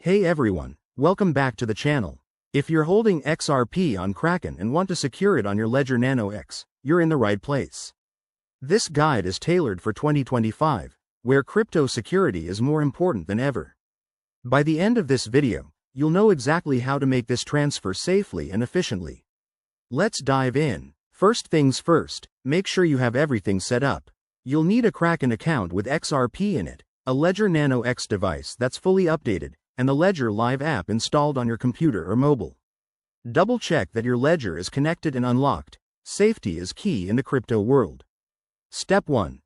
Hey everyone, welcome back to the channel. If you're holding XRP on Kraken and want to secure it on your Ledger Nano X, you're in the right place. This guide is tailored for 2025, where crypto security is more important than ever. By the end of this video, you'll know exactly how to make this transfer safely and efficiently. Let's dive in. First things first, make sure you have everything set up. You'll need a Kraken account with XRP in it, a Ledger Nano X device that's fully updated, and the Ledger Live app installed on your computer or mobile. Double-check that your Ledger is connected and unlocked. Safety is key in the crypto world. Step 1.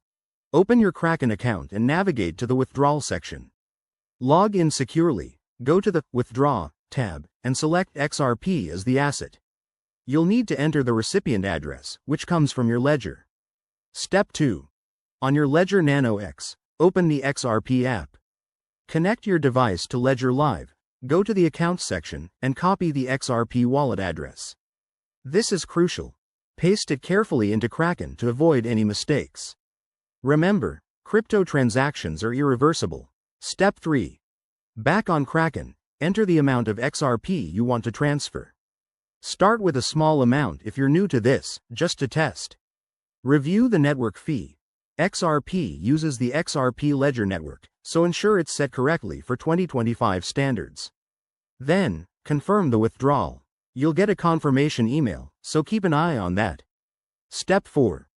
Open your Kraken account and navigate to the Withdrawal section. Log in securely, go to the Withdraw tab, and select XRP as the asset. You'll need to enter the recipient address, which comes from your Ledger. Step 2. On your Ledger Nano X, open the XRP app. Connect your device to Ledger Live, go to the Accounts section, and copy the XRP wallet address. This is crucial. Paste it carefully into Kraken to avoid any mistakes. Remember, crypto transactions are irreversible. Step 3. Back on Kraken, enter the amount of XRP you want to transfer. Start with a small amount if you're new to this, just to test. Review the network fee. XRP uses the XRP Ledger network, so ensure it's set correctly for 2025 standards. Then, confirm the withdrawal. You'll get a confirmation email, so keep an eye on that. Step 4.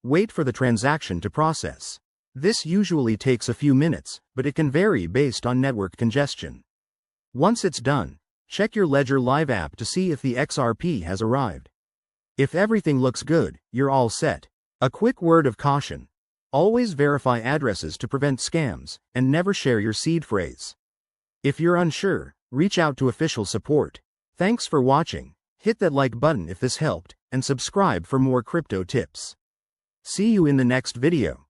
Wait for the transaction to process. This usually takes a few minutes, but it can vary based on network congestion. Once it's done, check your Ledger Live app to see if the XRP has arrived. If everything looks good, you're all set. A quick word of caution. Always verify addresses to prevent scams, and never share your seed phrase. If you're unsure, reach out to official support. Thanks for watching. Hit that like button if this helped, and subscribe for more crypto tips. See you in the next video.